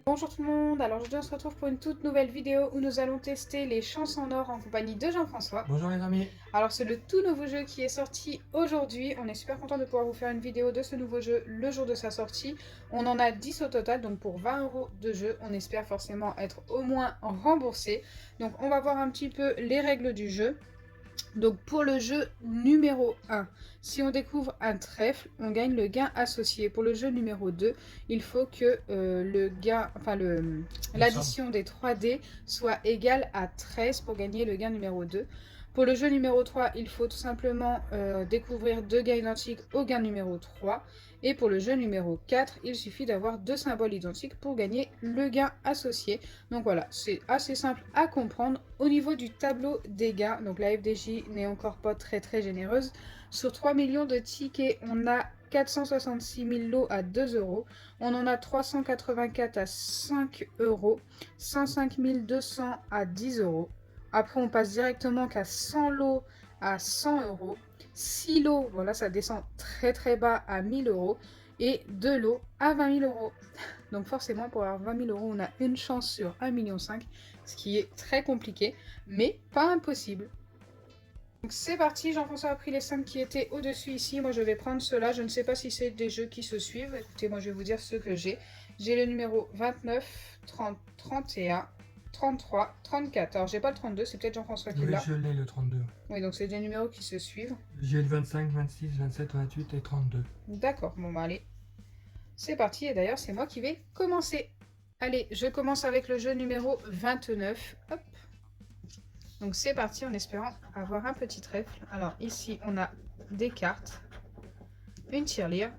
Bonjour tout le monde, alors aujourd'hui on se retrouve pour une toute nouvelle vidéo où nous allons tester les chances en or en compagnie de Jean-François. Bonjour les amis. Alors c'est le tout nouveau jeu qui est sorti aujourd'hui, on est super content de pouvoir vous faire une vidéo de ce nouveau jeu le jour de sa sortie. On en a 10 au total, donc pour 20 € de jeu, on espère forcément être au moins remboursé. Donc on va voir un petit peu les règles du jeu. Donc pour le jeu numéro 1, si on découvre un trèfle, on gagne le gain associé. Pour le jeu numéro 2, il faut que l'addition des 3D soit égale à 13 pour gagner le gain numéro 2. Pour le jeu numéro 3, il faut tout simplement découvrir deux gains identiques au gain numéro 3. Et pour le jeu numéro 4, il suffit d'avoir deux symboles identiques pour gagner le gain associé. Donc voilà, c'est assez simple à comprendre. Au niveau du tableau des gains, donc la FDJ n'est encore pas très généreuse. Sur 3 millions de tickets, on a 466 000 lots à 2 €. On en a 384 à 5 €, 105 200 à 10 €. Après, on passe directement qu'à 100 lots à 100 €. 6 lots, voilà, ça descend très bas à 1000 € et 2 lots à 20 000 €. Donc forcément, pour avoir 20 000 €, on a une chance sur 1,5 million, ce qui est très compliqué, mais pas impossible. Donc c'est parti, Jean-François a pris les 5 qui étaient au-dessus ici. Moi, je vais prendre ceux-là. Je ne sais pas si c'est des jeux qui se suivent. Écoutez, moi, je vais vous dire ceux que j'ai. J'ai le numéro 29, 30, 31, 33, 34. Alors, j'ai pas le 32, c'est peut-être Jean-François qui Oui, l'a. je l'ai le 32. Oui, donc c'est des numéros qui se suivent. J'ai le 25, 26, 27, 28 et 32. D'accord, bon bah allez. C'est parti, et d'ailleurs, c'est moi qui vais commencer. Allez, je commence avec le jeu numéro 29. Hop. Donc c'est parti en espérant avoir un petit trèfle. Alors ici, on a des cartes, une tirelire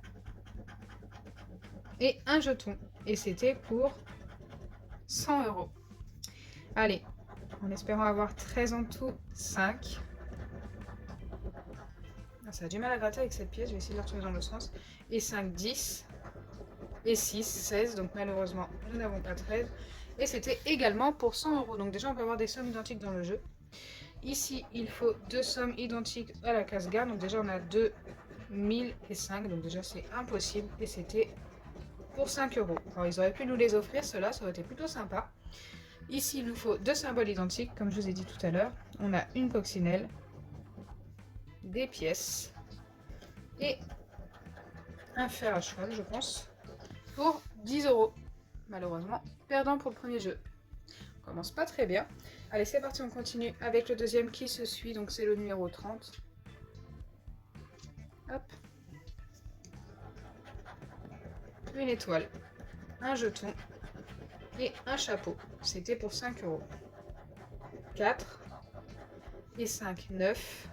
et un jeton. Et c'était pour 100 €. Allez, en espérant avoir 13 en tout, 5. Ah, ça a du mal à gratter avec cette pièce, je vais essayer de la retourner dans le sens. Et 5, 10. Et 6, 16. Donc malheureusement, nous n'avons pas 13. Et c'était également pour 100 €. Donc déjà, on peut avoir des sommes identiques dans le jeu. Ici, il faut deux sommes identiques à la case gain. Donc déjà, on a 2, 1000 et 5. Donc déjà, c'est impossible. Et c'était pour 5 €. Alors, ils auraient pu nous les offrir, ceux-là, ça aurait été plutôt sympa. Ici, il nous faut deux symboles identiques, comme je vous ai dit tout à l'heure. On a une coccinelle, des pièces et un fer à cheval, je pense, pour 10 €. Malheureusement, perdant pour le premier jeu. On commence pas très bien. Allez, c'est parti, on continue avec le deuxième qui se suit, donc c'est le numéro 30. Hop. Une étoile, un jeton et un chapeau. C'était pour 5 €. 4 et 5, 9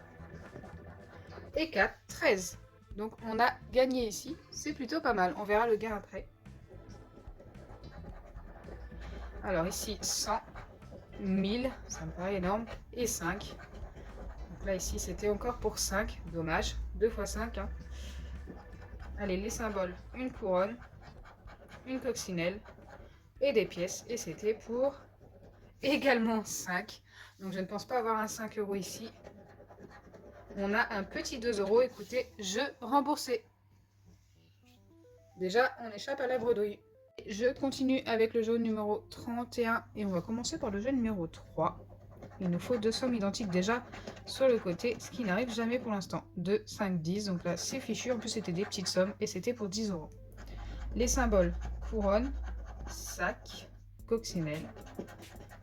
et 4, 13. Donc on a gagné ici, c'est plutôt pas mal. On verra le gain après. Alors ici, 100, 1000, ça me paraît énorme, et 5. Donc là, ici, c'était encore pour 5. Dommage. 2 fois 5. Hein. Allez, les symboles. Une couronne, une coccinelle et des pièces. Et c'était pour également 5. Donc je ne pense pas avoir un 5 € ici. On a un petit 2 €. Écoutez, jeu remboursé. Déjà, on échappe à la bredouille. Je continue avec le jeu numéro 31 et on va commencer par le jeu numéro 3. Il nous faut deux sommes identiques déjà sur le côté, ce qui n'arrive jamais pour l'instant. 2, 5, 10, donc là c'est fichu, en plus c'était des petites sommes et c'était pour 10 €. Les symboles, couronne, sac, coccinelle,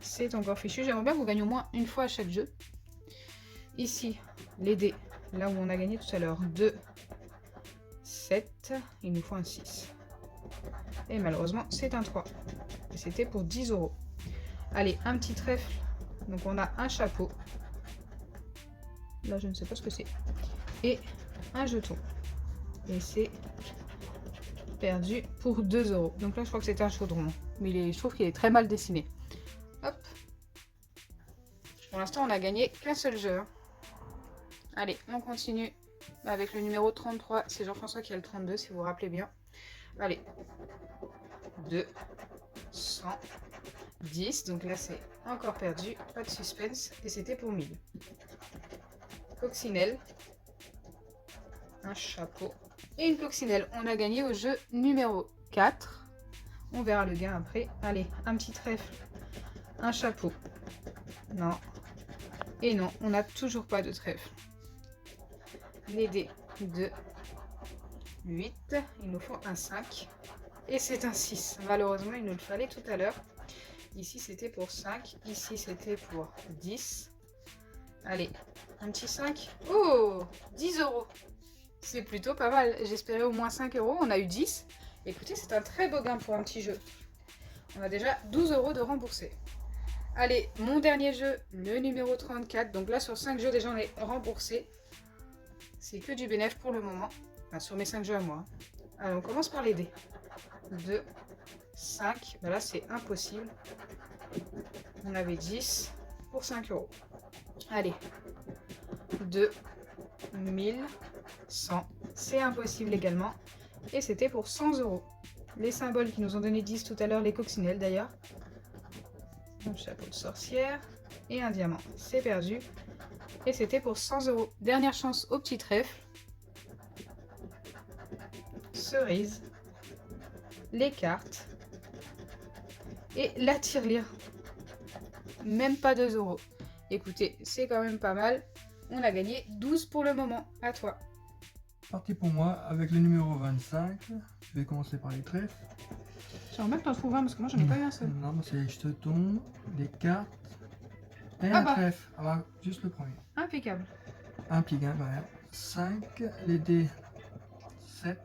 c'est encore fichu. J'aimerais bien que vous gagnez au moins une fois à chaque jeu. Ici, les dés, là où on a gagné tout à l'heure, 2, 7, il nous faut un 6. Et malheureusement c'est un 3. Et c'était pour 10 €. Allez, un petit trèfle. Donc on a un chapeau. Là je ne sais pas ce que c'est. Et un jeton. Et c'est perdu pour 2 €. Donc là je crois que c'était un chaudron. Mais je trouve qu'il est très mal dessiné. Hop. Pour l'instant on a gagné qu'un seul jeu. Allez, on continue avec le numéro 33. C'est Jean-François qui a le 32 si vous vous rappelez bien. Allez. 2, 100, 10. Donc là c'est encore perdu. Pas de suspense. Et c'était pour 1000. Coccinelle, un chapeau et une coccinelle. On a gagné au jeu numéro 4. On verra le gain après. Allez, un petit trèfle. Un chapeau. Non. Et non, on n'a toujours pas de trèfle. Les dés de 8. Il nous faut un 5. Et c'est un 6. Malheureusement, il nous le fallait tout à l'heure. Ici, c'était pour 5. Ici, c'était pour 10. Allez, un petit 5. Oh, 10 euros. C'est plutôt pas mal. J'espérais au moins 5 euros. On a eu 10. Écoutez, c'est un très beau gain pour un petit jeu. On a déjà 12 euros de remboursé. Allez, mon dernier jeu, le numéro 34. Donc là, sur 5 jeux, déjà, on est remboursé. C'est que du bénéfice pour le moment. Enfin, sur mes 5 jeux à moi. Alors, on commence par les dés. 2, 5. Ben là, c'est impossible. On avait 10 pour 5 euros. Allez. 2, 1000, 100. C'est impossible également. Et c'était pour 100 euros. Les symboles qui nous ont donné 10 tout à l'heure, les coccinelles d'ailleurs. Un chapeau de sorcière et un diamant. C'est perdu. Et c'était pour 100 euros. Dernière chance au petit trèfle. Cerise. Les cartes. Et la tirelire. Même pas 2 euros. Écoutez, c'est quand même pas mal. On a gagné 12 pour le moment. À toi. Parti pour moi avec le numéro 25. Je vais commencer par les trèfles. J'aimerais bien que t'en trouves un parce que moi j'en ai pas eu un seul. Non, mais c'est les jetons, des cartes et Ah un bah. trèfle. Alors, juste le premier. Impeccable. Un petit gain, voilà. 5, les dés 7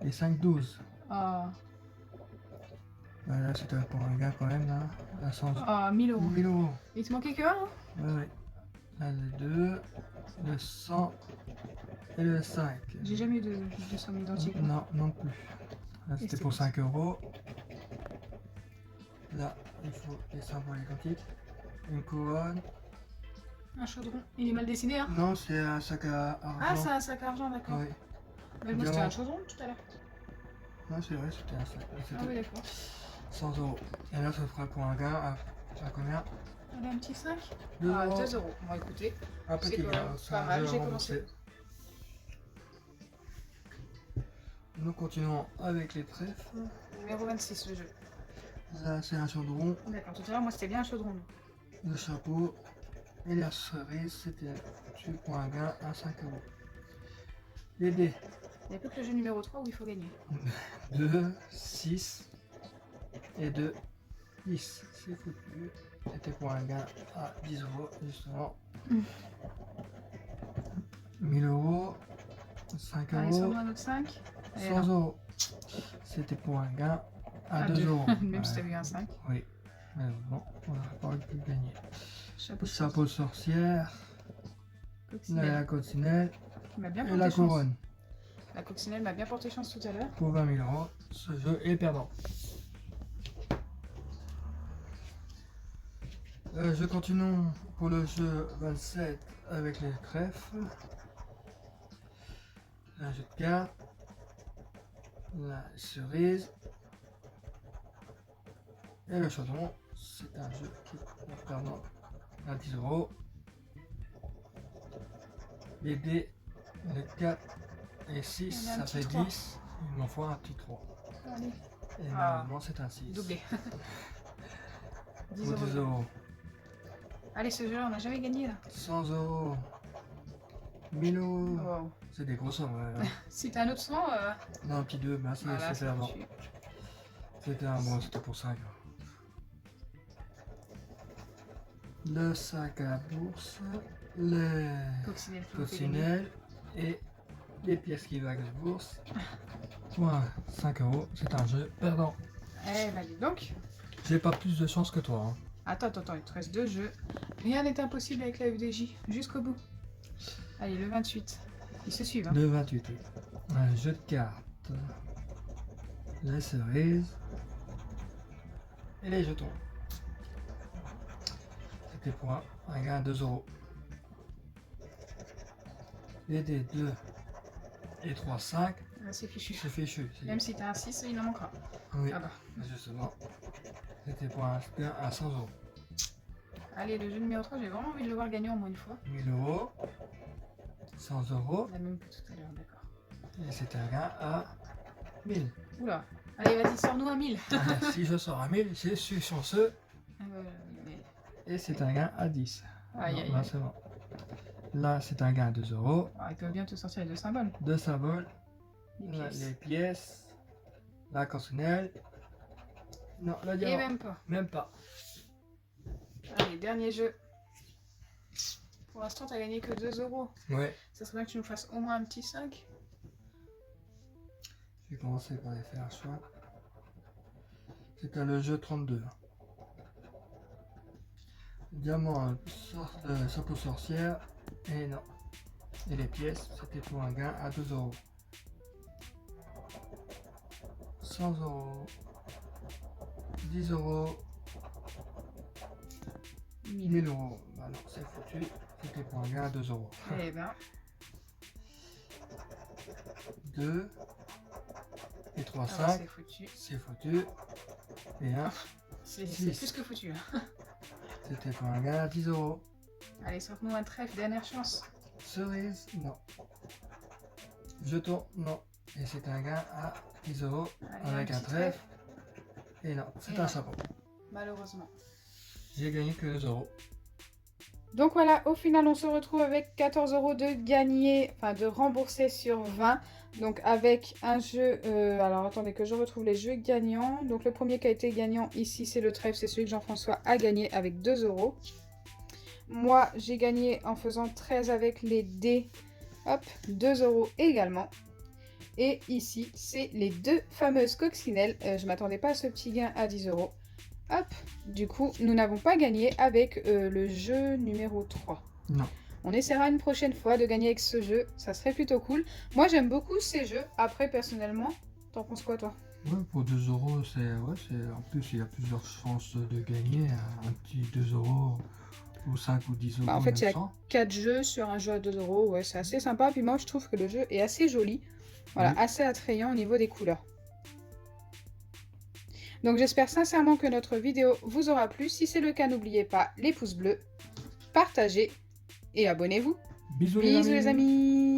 et 5, 12. Ah, Voilà, c'était pour un gain quand même là. À 100 1000 euros. 1000 euros. Il te manquait que un, hein? Ouais, ouais. Là, les 2, le 100 et le 5. J'ai jamais eu de somme identique. Non, non plus. Là, c'était c'était pour quoi 5 euros. Là, il faut les symboles identiques. Une couronne. Un chaudron. Il est mal dessiné, hein? Non, c'est un sac à argent. Ah, c'est un sac à argent, d'accord. Oui. Mais moi, c'était Diamant. un chaudron tout à l'heure. Non, c'est vrai, c'était un sac. Ah C'était oui, d'accord. 100 euros. Et là, ça fera pour un gain à combien? Allez, un petit 5. 2 Ah, euros. 2 euros. Bon, écoutez, Un c'est petit quand gain. même c'est pas un mal. jeu J'ai à commencé. rembourser. Nous continuons avec les trèfles. Numéro 26, le jeu. Là, c'est un chaudron. D'accord, tout à l'heure, moi, c'était bien un chaudron. Le chapeau et la cerise, c'était pour un gain à 5 euros. Les dés. Il n'y a plus que le jeu numéro 3 où il faut gagner. 2, 6 et 2, 10. C'est foutu. C'était pour un gain à 10 euros, justement. 1000 euros, 5 Allez, euros, sors-moi un autre 5. 100 euros. C'était pour un gain à 2 euros. Même si t'as eu un 5. Oui. Mais bon, on n'a pas pu gagner. Chapeau de Chapeau de sorcière, coccinelle. la coccinelle Qui m'a bien et porté la chance. couronne. La coccinelle m'a bien porté chance tout à l'heure. Pour 20 000 euros, ce jeu est perdant. Je continue pour le jeu 27 avec les trèfles. Un jeu de cartes. La cerise. Et le chaudron. C'est un jeu qui est perdant à 10 euros. Les dés, les 4 et 6, Il y en a un ça petit fait 3. 10. Il m'en faut un petit 3. Allez. Et Ah. normalement c'est un 6. Doublé. 10 Pour 10 euros. euros. Allez, ce jeu-là, on n'a jamais gagné là. 100 euros. 1000 euros. Wow. C'est des gros sommes. Ouais. Si t'as un autre 100, Non, un petit 2, mais c'est voilà, c'est perdant. foutu. C'était un bon, c'était pour 5. Le sac à bourse, les Coccinelle. coccinelles et les pièces qui valent de bourse. Pour 5 euros, c'est un jeu perdant. Eh bah dis donc. J'ai pas plus de chance que toi. Hein. Attends, il te reste 2 jeux. Rien n'est impossible avec la UDJ, jusqu'au bout. Allez, le 28. Ils se suivent. Hein. Le 28, oui. Un jeu de cartes. La cerise. Et les jetons. C'était pour un gain à 2 euros. Les dés 2 et 3, 5. Ah, c'est fichu. C'est fichu. Même si t'as un 6, il en manquera. Oui, Ah bah. justement. C'était pour un gain à 100 euros. Allez, le jeu numéro 3, j'ai vraiment envie de le voir gagner au moins une fois. 1000 euros. 100 euros. La même que tout à l'heure, d'accord. Et c'était un gain à 1000. Oula. Allez, vas-y, sors-nous un 1000. Si je sors à 1000, je suis chanceux. Mais- Et c'est un gain à 10. Aïe, Non, aïe, là, aïe. c'est bon. Là, c'est un gain à 2 euros. Ah, il peut bien te sortir les deux symboles. 2 symboles. Les Là, pièces. les pièces. La cantonnelle. Non, le Et diamant. même pas. Même pas. Allez, dernier jeu. Pour l'instant, t'as gagné que 2 euros. Ouais. Ça serait bien que tu nous fasses au moins un petit 5. Je vais commencer par les faire un choix. C'était le jeu 32. Diamant, chapeau sorcière. Et non. Et les pièces, c'était pour un gain à 2 euros. 100 euros. 10 euros. 1000 euros. Bah non, c'est foutu. C'était pour un gain à 2 euros. Eh ben, 2 et 3, ah ouais, 5. c'est foutu. C'est foutu. Et 1, C'est Six. plus que foutu. c'était pour un gain à 10 euros. Allez, sors-nous un trèfle, dernière chance. Cerise, non. Jeton, non. Et c'est un gain à 10 euros Allez, avec un petit trèfle. Et non, c'est Et un non. chapeau. Malheureusement. J'ai gagné que 2 euros. Donc voilà, au final, on se retrouve avec 14 euros de gagné, enfin de remboursé sur 20. Donc avec un jeu, alors attendez que je retrouve les jeux gagnants. Donc le premier qui a été gagnant ici, c'est le trèfle, c'est celui que Jean-François a gagné avec 2 euros. Moi, j'ai gagné en faisant 13 avec les dés, hop, 2 euros également. Et ici, c'est les deux fameuses coccinelles. Je m'attendais pas à ce petit gain à 10 euros. Hop, du coup, nous n'avons pas gagné avec le jeu numéro 3. Non. On essaiera une prochaine fois de gagner avec ce jeu, ça serait plutôt cool. Moi, j'aime beaucoup ces jeux. Après, personnellement, t'en penses quoi, toi? Ouais, pour 2 euros, en plus, il y a plusieurs chances de gagner. Un petit 2 euros ou 5 ou 10 euros. Bah, en fait, il y a même 4 jeux sur un jeu à 2 euros. Ouais, c'est assez sympa. Puis moi, je trouve que le jeu est assez joli. Voilà, Oui. assez attrayant au niveau des couleurs. Donc j'espère sincèrement que notre vidéo vous aura plu. Si c'est le cas, n'oubliez pas les pouces bleus, partagez et abonnez-vous. Bisous Bisous les amis.